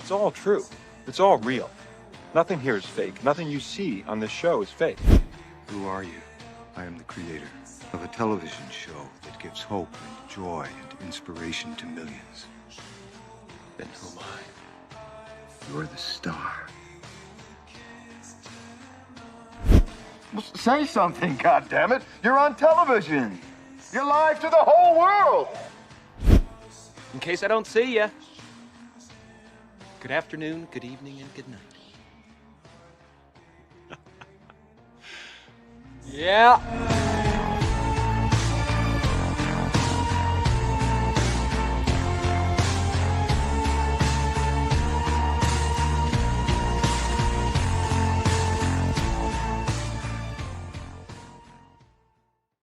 It's all true. It's all real. Nothing here is fake. Nothing you see on this show is fake. Who are you? I am the creator of a television show that gives hope and joy and inspiration to millions. Then who am I? You're the star. Well, say something, goddammit! You're on television! You're live to the whole world! In case I don't see ya. Good afternoon, good evening, and good night. Yeah.